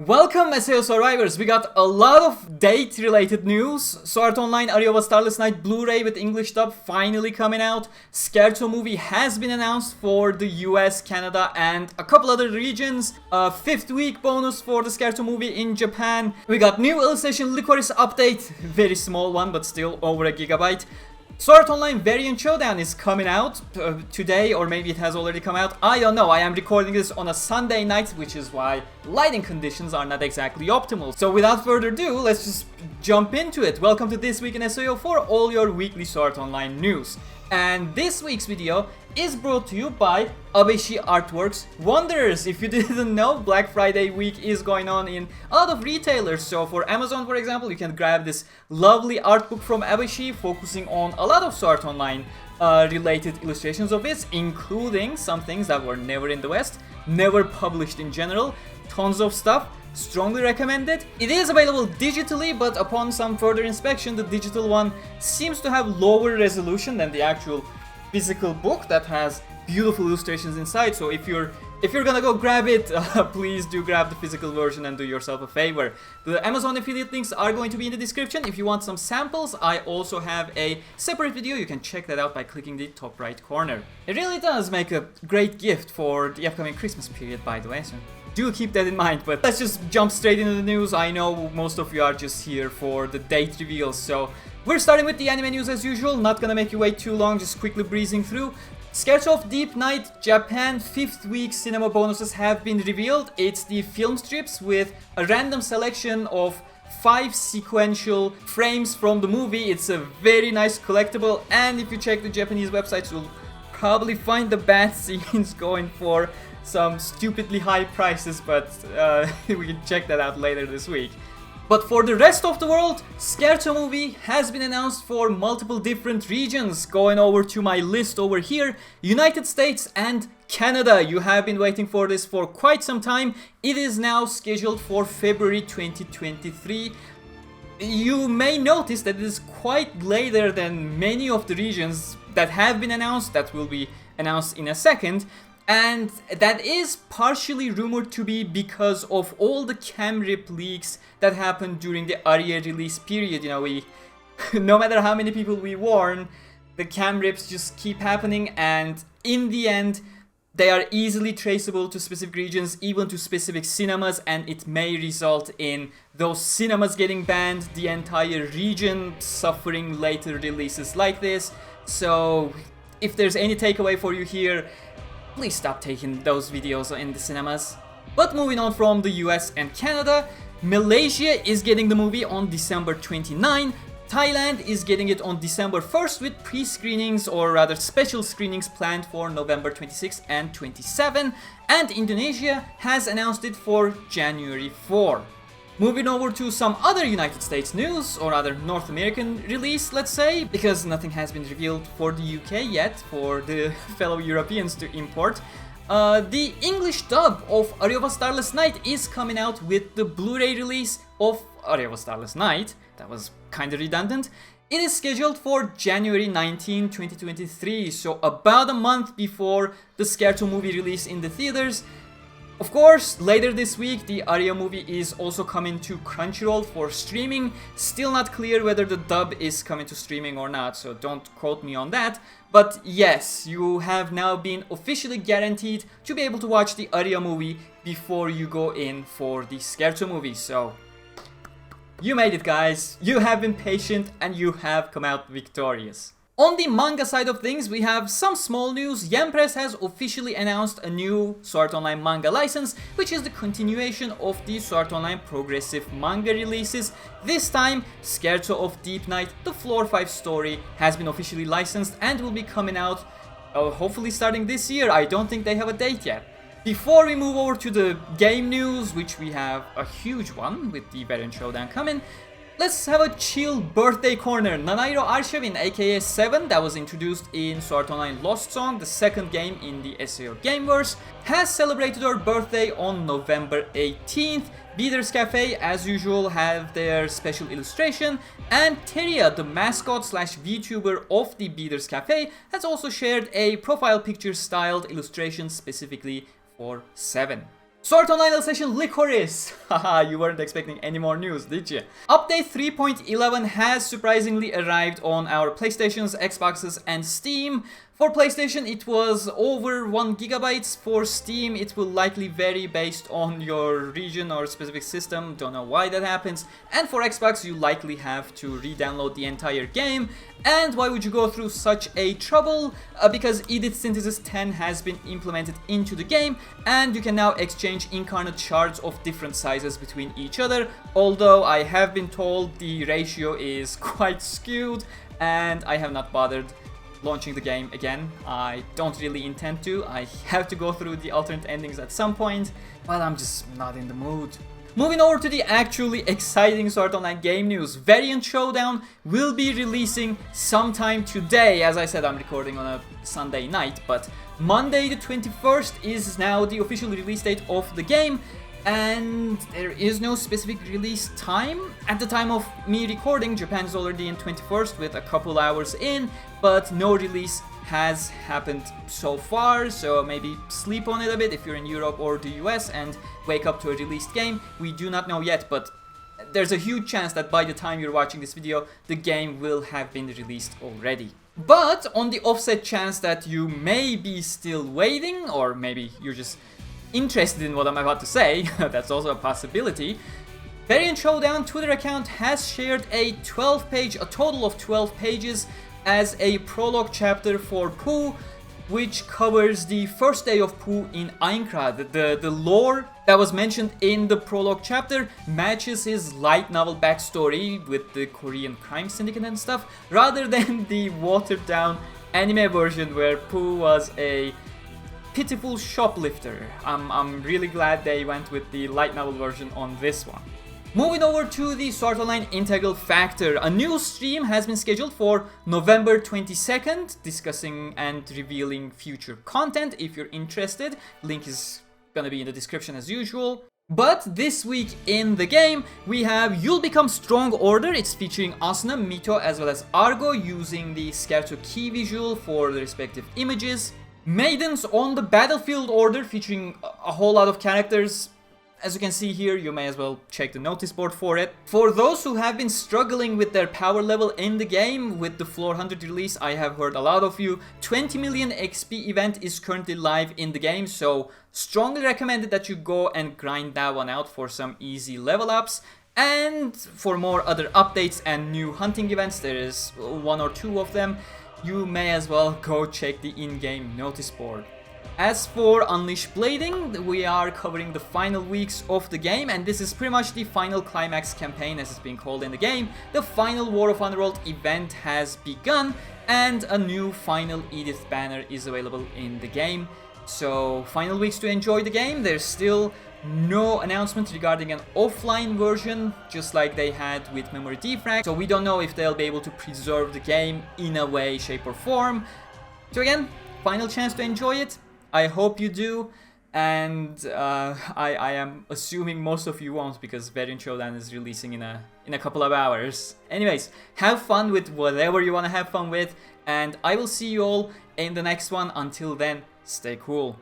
Welcome SAO survivors, we got a lot of date related news. Sword Online Aria Starless Night Bluray with English dub finally coming out. Scherzo movie has been announced for the US, Canada and a couple other regions. A 5th week bonus for the Scherzo movie in Japan. We got new Alicization Lycoris update, very small one but still over a gigabyte. Sword Online variant Showdown is coming out today, or maybe it has already come out. I don't know. I am recording this on a Sunday night, which is why lighting conditions are not exactly optimal. So without further ado, let's just jump into it. Welcome to This Week in SAO for all your weekly Sword Online news. And this week's video is brought to you by SAO Artwork's Wonders. If you didn't know, Black Friday week is going on in a lot of retailers. So for Amazon, for example, you can grab this lovely art book from SAO focusing on a lot of Sword Online related illustrations of it, including some things that were never in the West, never published in general, tons of stuff. Strongly recommended. It is available digitally, but upon some further inspection, the digital one seems to have lower resolution than the actual physical book that has beautiful illustrations inside. So if you're gonna go grab it, please do grab the physical version and do yourself a favor. The Amazon affiliate links are going to be in the description. If you want some samples, I also have a separate video. You can check that out by clicking the top right corner. It really does make a great gift for the upcoming Christmas period, by the way, so do keep that in mind. But let's just jump straight into the news. I know most of you are just here for the date reveals, so we're starting with the anime news as usual. Not gonna make you wait too long, just quickly breezing through. Scherzo of Deep Night Japan 5th week cinema bonuses have been revealed. It's the film strips with a random selection of 5 sequential frames from the movie. It's a very nice collectible, and if you check the Japanese websites, you'll probably find the bad scenes going for some stupidly high prices, but we can check that out later this week. But for the rest of the world, Scherzo movie has been announced for multiple different regions. Going over to my list over here, United States and Canada. You have been waiting for this for quite some time. It is now scheduled for February 2023. You may notice that it is quite later than many of the regions that have been announced, that will be announced in a second. And that is partially rumored to be because of all the cam rip leaks that happened during the Aria release period. You know, no matter how many people we warn, the cam rips just keep happening, and in the end, they are easily traceable to specific regions, even to specific cinemas, and it may result in those cinemas getting banned, the entire region suffering later releases like this. So if there's any takeaway for you here, please stop taking those videos in the cinemas. But moving on from the US and Canada, Malaysia is getting the movie on December 29. Thailand is getting it on December 1st with pre-screenings, or rather special screenings, planned for November 26 and 27. And Indonesia has announced it for January 4. Moving over to some other United States news, or rather North American release, let's say, because nothing has been revealed for the UK yet for the fellow Europeans to import. The English dub of Aria Starless Night is coming out with the Blu-ray release of Aria Starless Night. That was kinda redundant. It is scheduled for January 19, 2023, so about a month before the Scherzo movie release in the theaters. Of course, later this week, the Aria movie is also coming to Crunchyroll for streaming. Still not clear whether the dub is coming to streaming or not, so don't quote me on that. But yes, you have now been officially guaranteed to be able to watch the Aria movie before you go in for the Scherzo movie. So you made it, guys. You have been patient and you have come out victorious. On the manga side of things, we have some small news. Yen Press has officially announced a new Sword Online manga license, which is the continuation of the Sword Online progressive manga releases. This time, Scherzo of Deep Night, the Floor 5 story, has been officially licensed and will be coming out hopefully starting this year. I don't think they have a date yet. Before we move over to the game news, which we have a huge one with the variant Showdown coming, let's have a chill birthday corner. Nanairo Arshavin, aka 7, that was introduced in Sword Online Lost Song, the second game in the SAO Gameverse, has celebrated her birthday on November 18th. Beaters Cafe, as usual, have their special illustration, and Teria, the mascot slash VTuber of the Beaters Cafe, has also shared a profile picture styled illustration specifically for 7. Sword Art Online Alicization Lycoris. Haha, you weren't expecting any more news, did you? Update 3.11 has surprisingly arrived on our PlayStations, Xboxes, and Steam. For PlayStation, it was over 1 GB. For Steam, it will likely vary based on your region or specific system. Don't know why that happens. And for Xbox, you likely have to re-download the entire game. And why would you go through such a trouble? Because Edith Synthesis 10 has been implemented into the game, and you can now exchange incarnate shards of different sizes between each other. Although I have been told the ratio is quite skewed, and I have not bothered launching the game again. I don't really intend to. I have to go through the alternate endings at some point, but I'm just not in the mood. Moving over to the actually exciting Sword Art Online game news. Variant Showdown will be releasing sometime today. As I said, I'm recording on a Sunday night, but Monday the 21st is now the official release date of the game, and there is no specific release time. At the time of me recording, Japan is already in 21st with a couple hours in, but no release has happened so far, so maybe sleep on it a bit if you're in Europe or the US and wake up to a released game. We do not know yet, but there's a huge chance that by the time you're watching this video, the game will have been released already. But on the offset chance that you may be still waiting, or maybe you're just interested in what I'm about to say, that's also a possibility. Variant Showdown Twitter account has shared a total of 12 pages as a prologue chapter for Pooh, which covers the first day of Pooh in Aincrad. The lore that was mentioned in the prologue chapter matches his light novel backstory with the Korean crime syndicate and stuff, rather than the watered down anime version where Pooh was a pitiful shoplifter. I'm really glad they went with the light novel version on this one. Moving over to the Sword Art Online Integral Factor, a new stream has been scheduled for November 22nd, discussing and revealing future content. If you're interested, link is gonna be in the description as usual. But this week in the game, we have You'll Become Strong Order. It's featuring Asuna, Mito, as well as Argo, using the Scherzo key visual for the respective images. Maidens on the Battlefield Order, featuring a whole lot of characters. As you can see here, you may as well check the notice board for it. For those who have been struggling with their power level in the game, with the Floor 100 release, I have heard a lot of you. 20 million XP event is currently live in the game, so strongly recommended that you go and grind that one out for some easy level ups. And for more other updates and new hunting events, there is 1 or 2 of them, you may as well go check the in-game notice board. As for Unleash Blading, we are covering the final weeks of the game, and this is pretty much the final climax campaign as it's being called in the game. The final War of Underworld event has begun, and a new final Edith banner is available in the game. So, final weeks to enjoy the game. There's still no announcement regarding an offline version, just like they had with Memory Defrag. So we don't know if they'll be able to preserve the game in a way, shape or form. So again, final chance to enjoy it. I hope you do, and I am assuming most of you won't, because Variant Showdown is releasing in a couple of hours. Anyways, have fun with whatever you want to have fun with, and I will see you all in the next one. Until then, stay cool.